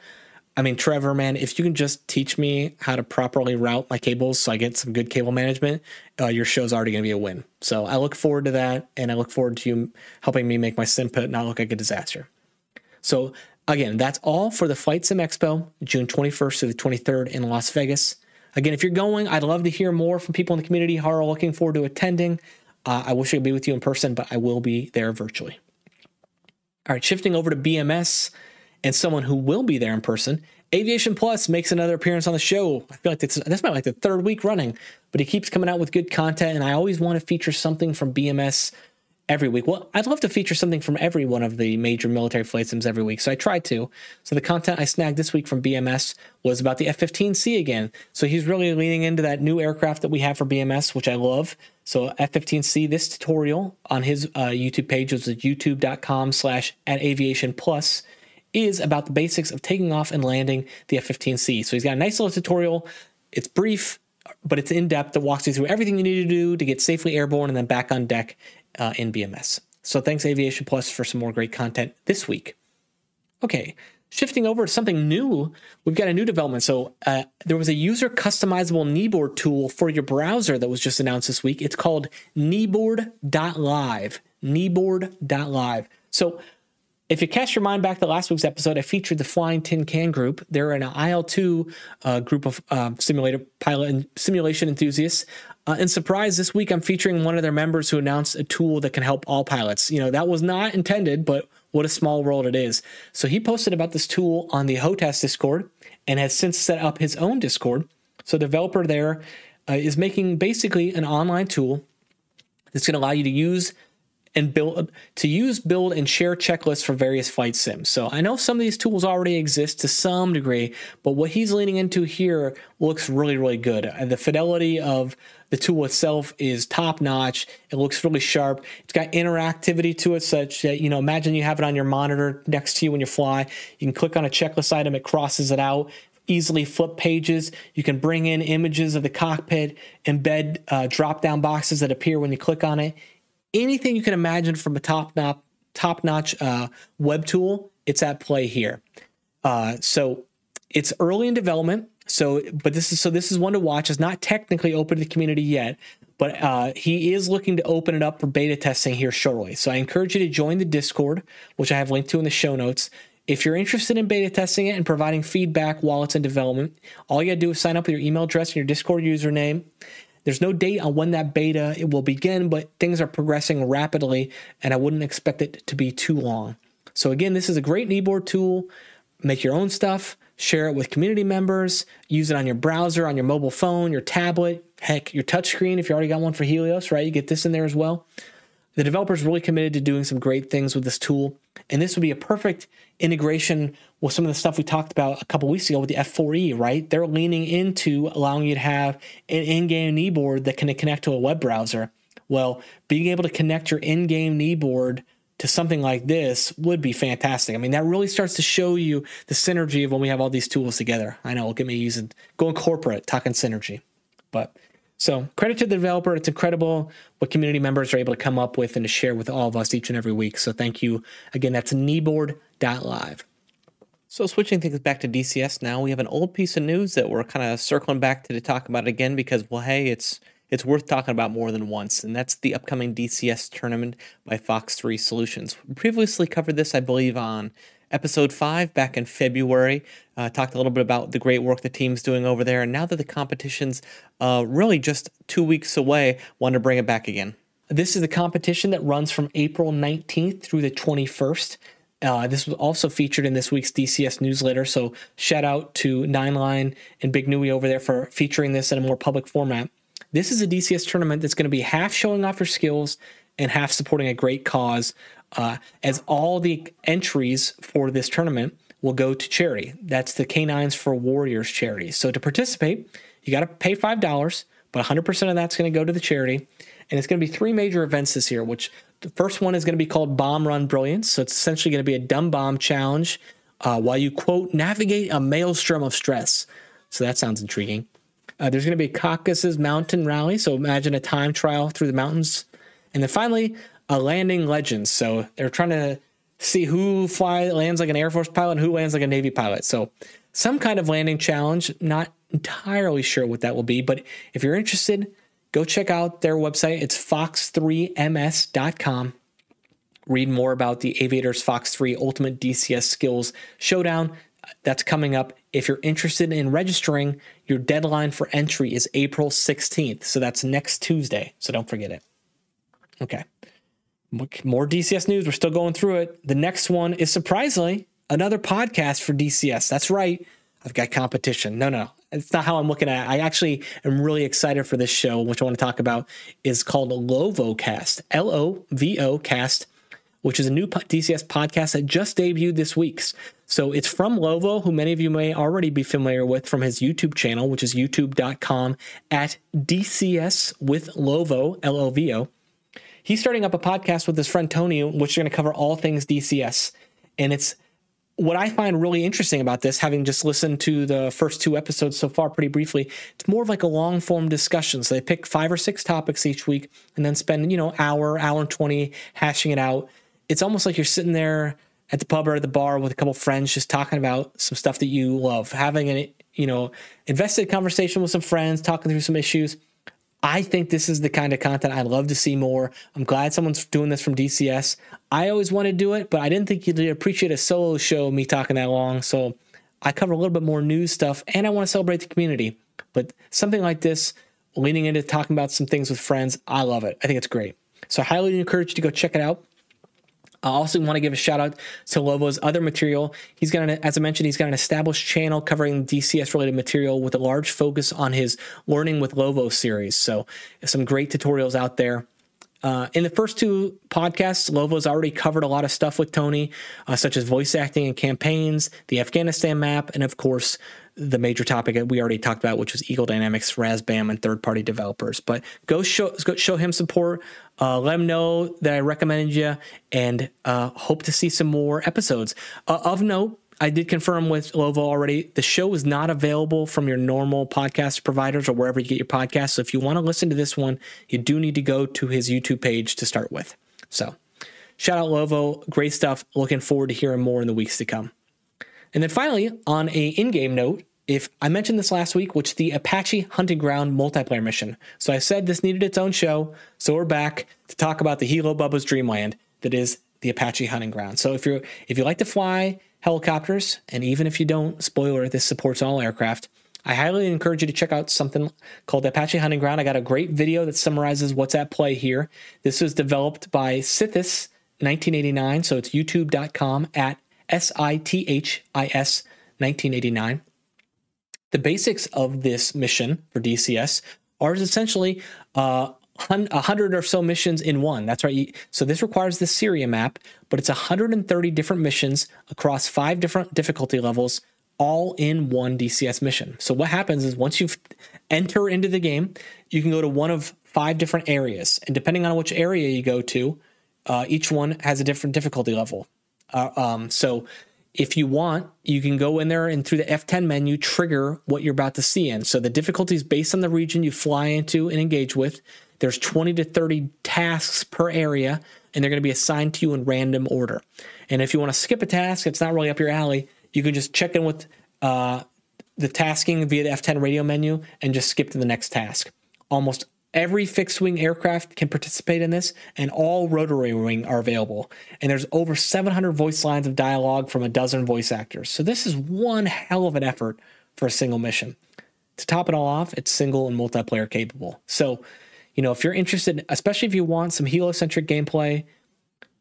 I mean, Trevor, man, if you can just teach me how to properly route my cables so I get some good cable management, your show's already going to be a win. So I look forward to that, and I look forward to you helping me make my Simpit not look like a disaster. So again, that's all for the Flight Sim Expo, June 21st to the 23rd in Las Vegas. Again, if you're going, I'd love to hear more from people in the community who are looking forward to attending. I wish I could be with you in person, but I will be there virtually. All right, shifting over to BMS and someone who will be there in person, Aviation Plus makes another appearance on the show. I feel like this might be like the third week running, but he keeps coming out with good content, and I always want to feature something from BMS every week. Well, I'd love to feature something from every one of the major military flight sims every week, so I tried to. So the content I snagged this week from BMS was about the F-15C again. So he's really leaning into that new aircraft that we have for BMS, which I love. So F-15C, this tutorial on his YouTube page, which is youtube.com/@aviationplus, is about the basics of taking off and landing the F-15C. So he's got a nice little tutorial. It's brief, but it's in-depth. That walks you through everything you need to do to get safely airborne and then back on deck in BMS. So thanks Aviation Plus for some more great content this week. Okay, shifting over to something new, we've got a new development. So there was a user-customizable Kneeboard tool for your browser that was just announced this week. It's called Kneeboard.live. Kneeboard.live. So if you cast your mind back to last week's episode, I featured the Flying Tin Can group. They're an IL-2 group of simulator pilot and simulation enthusiasts. And surprise, this week I'm featuring one of their members who announced a tool that can help all pilots. That was not intended, but what a small world it is. So he posted about this tool on the HOTAS Discord and has since set up his own Discord. So the developer there is making basically an online tool that's going to allow you to use and build and share checklists for various flight sims. So I know some of these tools already exist to some degree, but what he's leaning into here looks really, really good. The fidelity of the tool itself is top notch. It looks really sharp. It's got interactivity to it, such that, imagine you have it on your monitor next to you when you fly. You can click on a checklist item, it crosses it out. Easily flip pages. You can bring in images of the cockpit, embed drop-down boxes that appear when you click on it. Anything you can imagine from a top-notch web tool, it's at play here. So it's early in development. But this is one to watch. It's not technically open to the community yet, but he is looking to open it up for beta testing here shortly. So I encourage you to join the Discord, which I have linked to in the show notes. If you're interested in beta testing it and providing feedback while it's in development, all you got to do is sign up with your email address and your Discord username. There's no date on when that beta it will begin, but things are progressing rapidly, and I wouldn't expect it to be too long. So again, this is a great kneeboard tool. Make your own stuff, share it with community members, use it on your browser, on your mobile phone, your tablet, heck, your touchscreen if you already got one for Helios, right? You get this in there as well. The developer's really committed to doing some great things with this tool, and this would be a perfect integration with some of the stuff we talked about a couple weeks ago with the F4E, right? They're leaning into allowing you to have an in-game kneeboard that can connect to a web browser. Well, being able to connect your in-game kneeboard to something like this would be fantastic. I mean, that really starts to show you the synergy of when we have all these tools together. I know, look at me going corporate, talking synergy. But so credit to the developer. It's incredible what community members are able to come up with and to share with all of us each and every week. So thank you. Again, that's Kneeboard.live. So switching things back to DCS now, we have an old piece of news that we're kind of circling back to talk about again because, well, hey, it's worth talking about more than once, and that's the upcoming DCS tournament by Fox 3 Solutions. We previously covered this, I believe, on episode 5 back in February. Talked a little bit about the great work the team's doing over there, and now that the competition's really just 2 weeks away, wanted to bring it back again. This is the competition that runs from April 19th through the 21st. This was also featured in this week's DCS newsletter, so shout out to Nineline and Big Nui over there for featuring this in a more public format. This is a DCS tournament that's going to be half showing off your skills and half supporting a great cause, as all the entries for this tournament will go to charity. That's the Canines for Warriors charity. So to participate, you got to pay $5, but 100% of that's going to go to the charity. And it's going to be 3 major events this year, which the first one is going to be called Bomb Run Brilliance. So it's essentially going to be a dumb bomb challenge while you, quote, navigate a maelstrom of stress. So that sounds intriguing. There's going to be Caucasus Mountain Rally, so imagine a time trial through the mountains. And then finally, a landing legend. So they're trying to see who lands like an Air Force pilot and who lands like a Navy pilot. So some kind of landing challenge, not entirely sure what that will be, but if you're interested, go check out their website. It's fox3ms.com. Read more about the Aviators Fox 3 Ultimate DCS Skills Showdown. That's coming up. If you're interested in registering, your deadline for entry is April 16th. So that's next Tuesday. So don't forget it. Okay. More DCS news. We're still going through it. The next one is surprisingly another podcast for DCS. That's right. I've got competition. No. It's not how I'm looking at it. I actually am really excited for this show, which I want to talk about, is called LovoCast, L-O-V-O Cast, which is a new DCS podcast that just debuted this week. So it's from Lovo, who many of you may already be familiar with from his YouTube channel, which is youtube.com/DCS with Lovo, He's starting up a podcast with his friend Tony, which is going to cover all things DCS. And it's what I find really interesting about this, having just listened to the first 2 episodes so far pretty briefly, it's more of like a long-form discussion. So they pick 5 or 6 topics each week and then spend, hour and 20 hashing it out. It's almost like you're sitting there at the pub or at the bar with a couple friends just talking about some stuff that you love, having an invested conversation with some friends, talking through some issues. I think this is the kind of content I'd love to see more. I'm glad someone's doing this from DCS. I always want to do it, but I didn't think you'd appreciate a solo show, me talking that long. So I cover a little bit more news stuff, and I want to celebrate the community. But something like this, leaning into talking about some things with friends, I love it. I think it's great. So I highly encourage you to go check it out. I also want to give a shout out to Lovo's other material. He's got, as I mentioned, he's got an established channel covering DCS related material with a large focus on his Learning with Lovo series. So some great tutorials out there. In the first two podcasts, Lovo's already covered a lot of stuff with Tony, such as voice acting and campaigns, the Afghanistan map, and of course, the major topic that we already talked about, which was Eagle Dynamics, RAZBAM, and third-party developers. But go show him support. Let him know that I recommended you, and hope to see some more episodes. Of note, I did confirm with Lovo already, the show is not available from your normal podcast providers or wherever you get your podcasts. So if you want to listen to this one, you do need to go to his YouTube page to start with. So shout out Lovo. Great stuff. Looking forward to hearing more in the weeks to come. And then finally, on a in-game note, if I mentioned this last week, which is the Apache Hunting Ground multiplayer mission. So I said this needed its own show. So we're back to talk about the Hilo Bubba's Dreamland that is the Apache Hunting Ground. So if you like to fly helicopters, and even if you don't, spoiler, this supports all aircraft, I highly encourage you to check out something called the Apache Hunting Ground. I got a great video that summarizes what's at play here. This was developed by Sithis 1989, so it's youtube.com at SITHIS 1989. The basics of this mission for DCS are essentially 100 or so missions in one. That's right. So this requires the Syria map, but it's 130 different missions across 5 different difficulty levels, all in one DCS mission. So what happens is once you enter into the game, you can go to one of 5 different areas. And depending on which area you go to, each one has a different difficulty level. So if you want, you can go in there and through the F10 menu, trigger what you're about to see in. So the difficulty is based on the region you fly into and engage with. There's 20 to 30 tasks per area, and they're going to be assigned to you in random order. And if you want to skip a task, it's not really up your alley, you can just check in with the tasking via the F10 radio menu and just skip to the next task. Almost every fixed-wing aircraft can participate in this, and all rotary wing are available. And there's over 700 voice lines of dialogue from a dozen voice actors. So this is one hell of an effort for a single mission. To top it all off, it's single and multiplayer capable. So, if you're interested, especially if you want some Hilo-centric gameplay,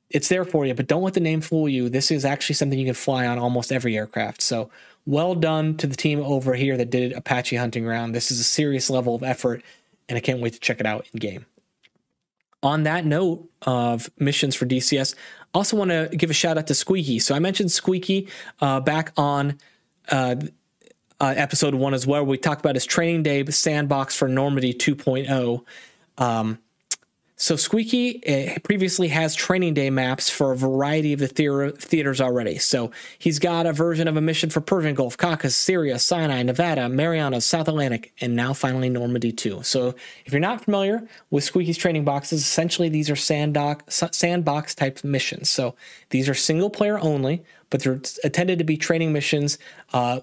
it's there for you, but don't let the name fool you. This is actually something you can fly on almost every aircraft. So well done to the team over here that did Apache Hunting Ground. This is a serious level of effort, and I can't wait to check it out in game. On that note of missions for DCS, I also want to give a shout out to Squeaky. So I mentioned Squeaky back on episode 1 as well. We talked about his training day sandbox for Normandy 2.0. So Squeaky previously has training day maps for a variety of the theaters already. So he's got a version of a mission for Persian Gulf, Caucasus, Syria, Sinai, Nevada, Marianas, South Atlantic, and now finally Normandy 2. So if you're not familiar with Squeaky's training boxes, essentially these are sandbox type missions. So these are single player only, but they're intended to be training missions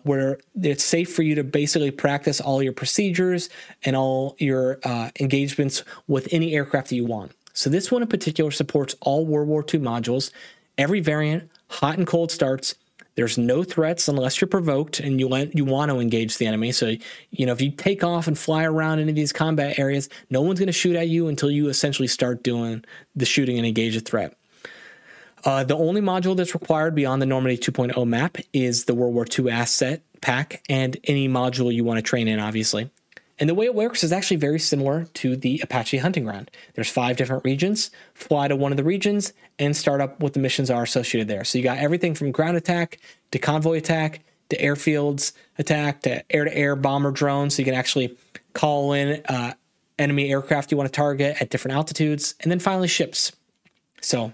where it's safe for you to basically practice all your procedures and all your engagements with any aircraft that you want. So this one in particular supports all World War II modules, every variant, hot and cold starts. There's no threats unless you're provoked and you want to engage the enemy. So, if you take off and fly around into these combat areas, no one's going to shoot at you until you essentially start doing the shooting and engage a threat. The only module that's required beyond the Normandy 2.0 map is the World War II asset pack and any module you want to train in, obviously. And the way it works is actually very similar to the Apache Hunting Ground. There's 5 different regions. Fly to one of the regions and start up what the missions are associated there. So you got everything from ground attack to convoy attack to airfields attack to air-to-air bomber drones. So you can actually call in enemy aircraft you want to target at different altitudes. And then finally ships. So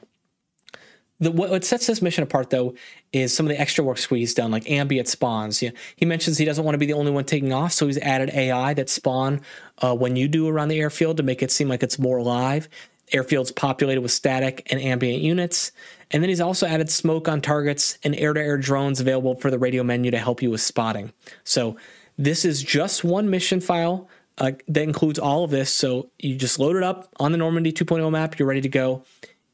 what sets this mission apart, though, is some of the extra work Squee's done, like ambient spawns. He mentions he doesn't want to be the only one taking off, so he's added AI that spawn when you do around the airfield to make it seem like it's more alive. Airfield's populated with static and ambient units. And then he's also added smoke on targets and air-to-air drones available for the radio menu to help you with spotting. So this is just one mission file that includes all of this. So you just load it up on the Normandy 2.0 map. You're ready to go.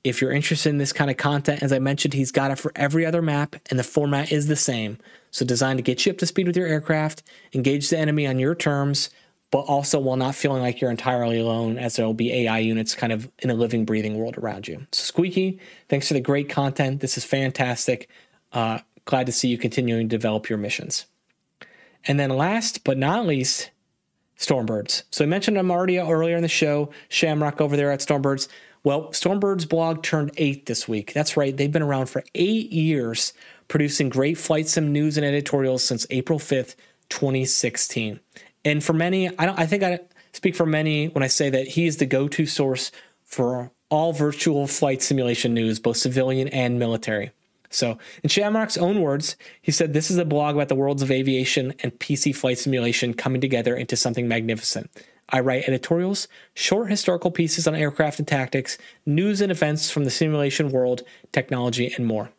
If you're interested in this kind of content, as I mentioned, he's got it for every other map, and the format is the same. So designed to get you up to speed with your aircraft, engage the enemy on your terms, but also while not feeling like you're entirely alone, as there will be AI units kind of in a living, breathing world around you. So Squeaky, thanks for the great content. This is fantastic. Glad to see you continuing to develop your missions. And then last but not least, Stormbirds. So I mentioned them already earlier in the show, Shamrock over there at Stormbirds. Well, Stormbirds.blog turned 8 this week. That's right. They've been around for 8 years, producing great flight sim news and editorials since April 5th, 2016. And for many, I think I speak for many when I say that he is the go-to source for all virtual flight simulation news, both civilian and military. So in Shamrock's own words, he said, "This is a blog about the worlds of aviation and PC flight simulation coming together into something magnificent. I write editorials, short historical pieces on aircraft and tactics, news and events from the simulation world, technology, and more."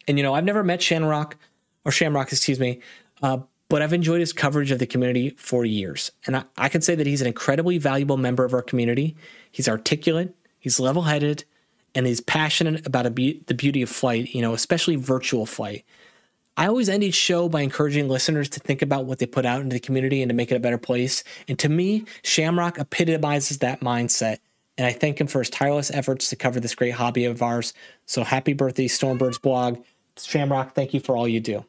And, I've never met Shamrock, but I've enjoyed his coverage of the community for years. And I can say that he's an incredibly valuable member of our community. He's articulate, he's level-headed, and he's passionate about the beauty of flight, especially virtual flight. I always end each show by encouraging listeners to think about what they put out into the community and to make it a better place. And to me, Shamrock epitomizes that mindset. And I thank him for his tireless efforts to cover this great hobby of ours. So happy birthday, Stormbirds.blog. Shamrock, thank you for all you do.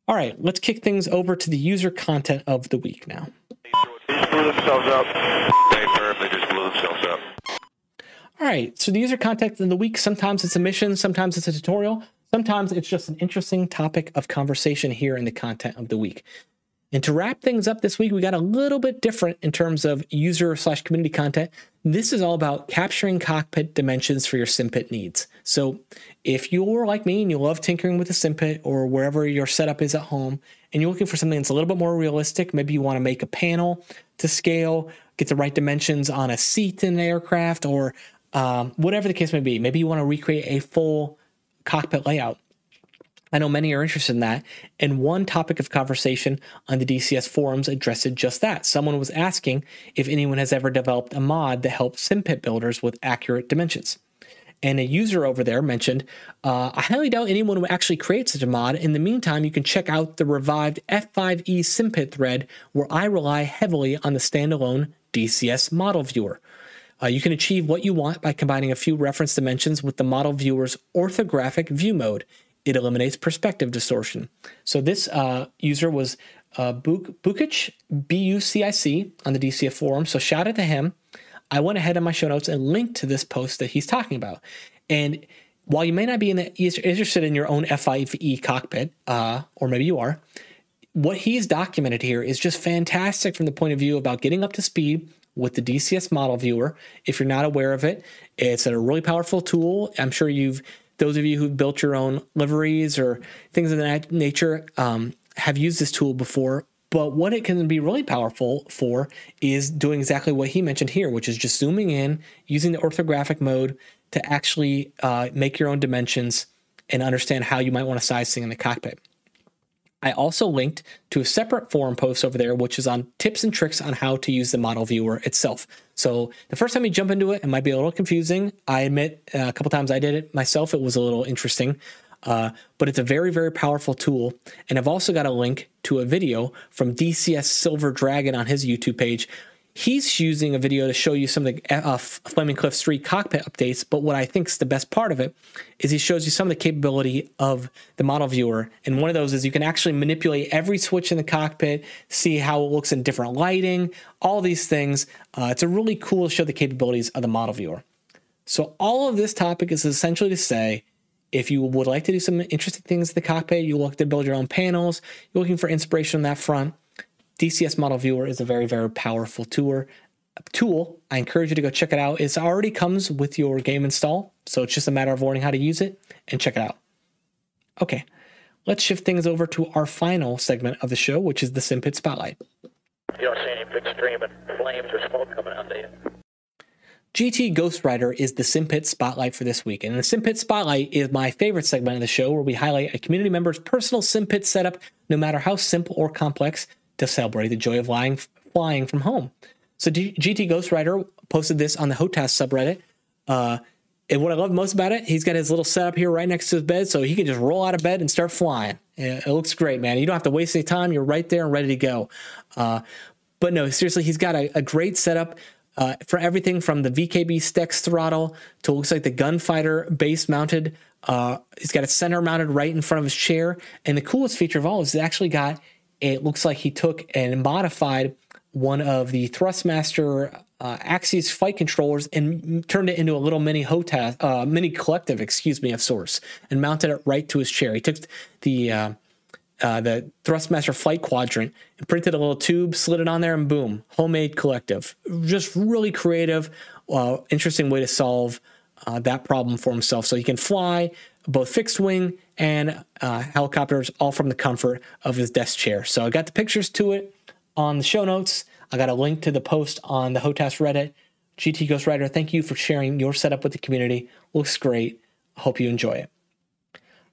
All right, let's kick things over to the user content of the week now. They just blew themselves up. They just blew themselves up. All right, so the user content of the week, sometimes it's a mission, sometimes it's a tutorial, sometimes it's just an interesting topic of conversation here in the content of the week. And to wrap things up this week, we got a little bit different in terms of user/community content. This is all about capturing cockpit dimensions for your Simpit needs. So if you're like me and you love tinkering with the Simpit or wherever your setup is at home, and you're looking for something that's a little bit more realistic, maybe you want to make a panel to scale, get the right dimensions on a seat in an aircraft, or whatever the case may be. Maybe you want to recreate a full cockpit layout. I know many are interested in that, and one topic of conversation on the DCS forums addressed just that. Someone was asking if anyone has ever developed a mod that helps Simpit builders with accurate dimensions. And a user over there mentioned, I highly doubt anyone would actually create such a mod. In the meantime, you can check out the revived F5E Simpit thread, where I rely heavily on the standalone DCS model viewer. You can achieve what you want by combining a few reference dimensions with the model viewer's orthographic view mode. It eliminates perspective distortion. So this user was Bukic, B-U-C-I-C, on the DCF forum. So shout out to him. I went ahead in my show notes and linked to this post that he's talking about. And while you may not be interested in your own F5E cockpit, or maybe you are, what he's documented here is just fantastic from the point of view about getting up to speed with the DCS model viewer. If you're not aware of it, it's a really powerful tool. I'm sure those of you who've built your own liveries or things of that nature have used this tool before. But what it can be really powerful for is doing exactly what he mentioned here, which is just zooming in, using the orthographic mode to actually make your own dimensions and understand how you might want to size things in the cockpit. I also linked to a separate forum post over there, which is on tips and tricks on how to use the model viewer itself. So the first time you jump into it, it might be a little confusing. I admit a couple times I did it myself. It was a little interesting, but it's a very, very powerful tool. And I've also got a link to a video from DCS Silver Dragon on his YouTube page. He's using a video to show you some of the Flaming Cliffs 3 cockpit updates, but what I think is the best part of it is he shows you some of the capability of the model viewer. And one of those is you can actually manipulate every switch in the cockpit, see how it looks in different lighting, all these things. It's a really cool to show the capabilities of the model viewer. So all of this topic is essentially to say, if you would like to do some interesting things in the cockpit, you look to build your own panels, you're looking for inspiration on that front, DCS Model Viewer is a very, very powerful tool. I encourage you to go check it out. It already comes with your game install, so it's just a matter of learning how to use it and check it out. Okay, let's shift things over to our final segment of the show, which is the Simpit Spotlight. You don't see any big stream of flames or smoke coming out, do you? GT Ghost Rider is the Simpit Spotlight for this week. And the Simpit Spotlight is my favorite segment of the show, where we highlight a community member's personal Simpit setup, no matter how simple or complex, to celebrate the joy of flying from home. So GT Ghost Rider posted this on the HOTAS subreddit. And what I love most about it, he's got his little setup here right next to his bed, so he can just roll out of bed and start flying. It looks great, man. You don't have to waste any time. You're right there and ready to go. But no, seriously, he's got a great setup for everything from the VKB Stex throttle to looks like the Gunfighter base mounted. He's got a center mounted right in front of his chair. And the coolest feature of all is it looks like he took and modified one of the Thrustmaster Axis flight controllers and turned it into a little mini HOTAS, mini collective, of sorts, and mounted it right to his chair. He took the Thrustmaster flight quadrant and printed a little tube, slid it on there, and boom, homemade collective. Just really creative, interesting way to solve that problem for himself. So he can fly both fixed wing and helicopters all from the comfort of his desk chair. So I got the pictures to it on the show notes. I got a link to the post on the HOTAS Reddit. GT Ghost Rider, thank you for sharing your setup with the community. Looks great. Hope you enjoy it.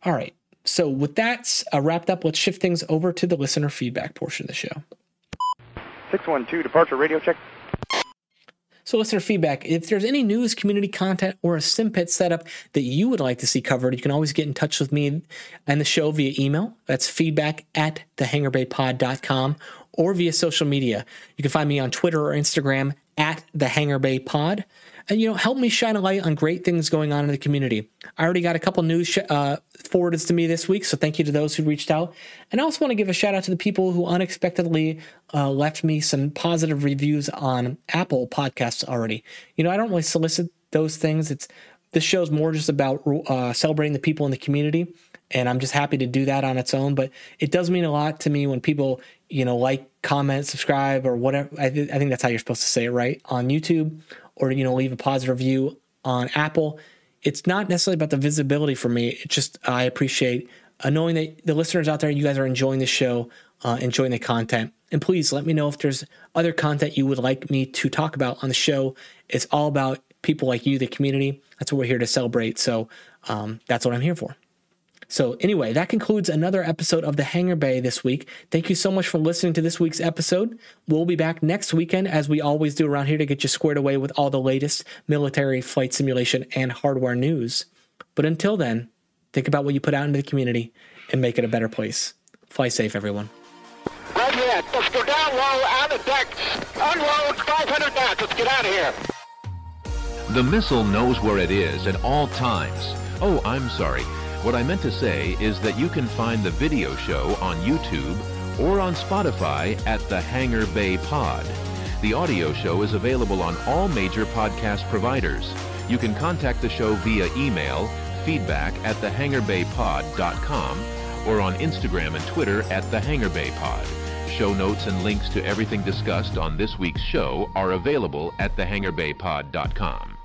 All right. So with that wrapped up, let's shift things over to the listener feedback portion of the show. 612, departure radio check. So listener feedback, if there's any news, community content, or a Simpit setup that you would like to see covered, you can always get in touch with me and the show via email. That's feedback@thehangarbaypod.com or via social media. You can find me on Twitter or Instagram @thehangarbaypod. And, help me shine a light on great things going on in the community. I already got a couple news forwarded to me this week, so thank you to those who reached out. And I also want to give a shout out to the people who unexpectedly left me some positive reviews on Apple Podcasts already. I don't really solicit those things. This show's more just about celebrating the people in the community, and I'm just happy to do that on its own. But it does mean a lot to me when people, like, comment, subscribe, or whatever. I think that's how you're supposed to say it, right? On YouTube, or, leave a positive review on Apple. It's not necessarily about the visibility for me. It's just I appreciate knowing that the listeners out there, you guys are enjoying the show, enjoying the content. And please let me know if there's other content you would like me to talk about on the show. It's all about people like you, the community. That's what we're here to celebrate. So that's what I'm here for. So anyway, that concludes another episode of the Hangar Bay this week. Thank you so much for listening to this week's episode. We'll be back next weekend, as we always do around here, to get you squared away with all the latest military flight simulation and hardware news. But until then, think about what you put out into the community and make it a better place. Fly safe, everyone. Right here. Let's go down low on the deck. Unload 500 knots. Let's get out of here. The missile knows where it is at all times. Oh, I'm sorry. What I meant to say is that you can find the video show on YouTube or on Spotify at the Hangar Bay Pod. The audio show is available on all major podcast providers. You can contact the show via email, feedback@thehangarbaypod.com, or on Instagram and Twitter @thehangarbaypod. Show notes and links to everything discussed on this week's show are available at thehangarbaypod.com.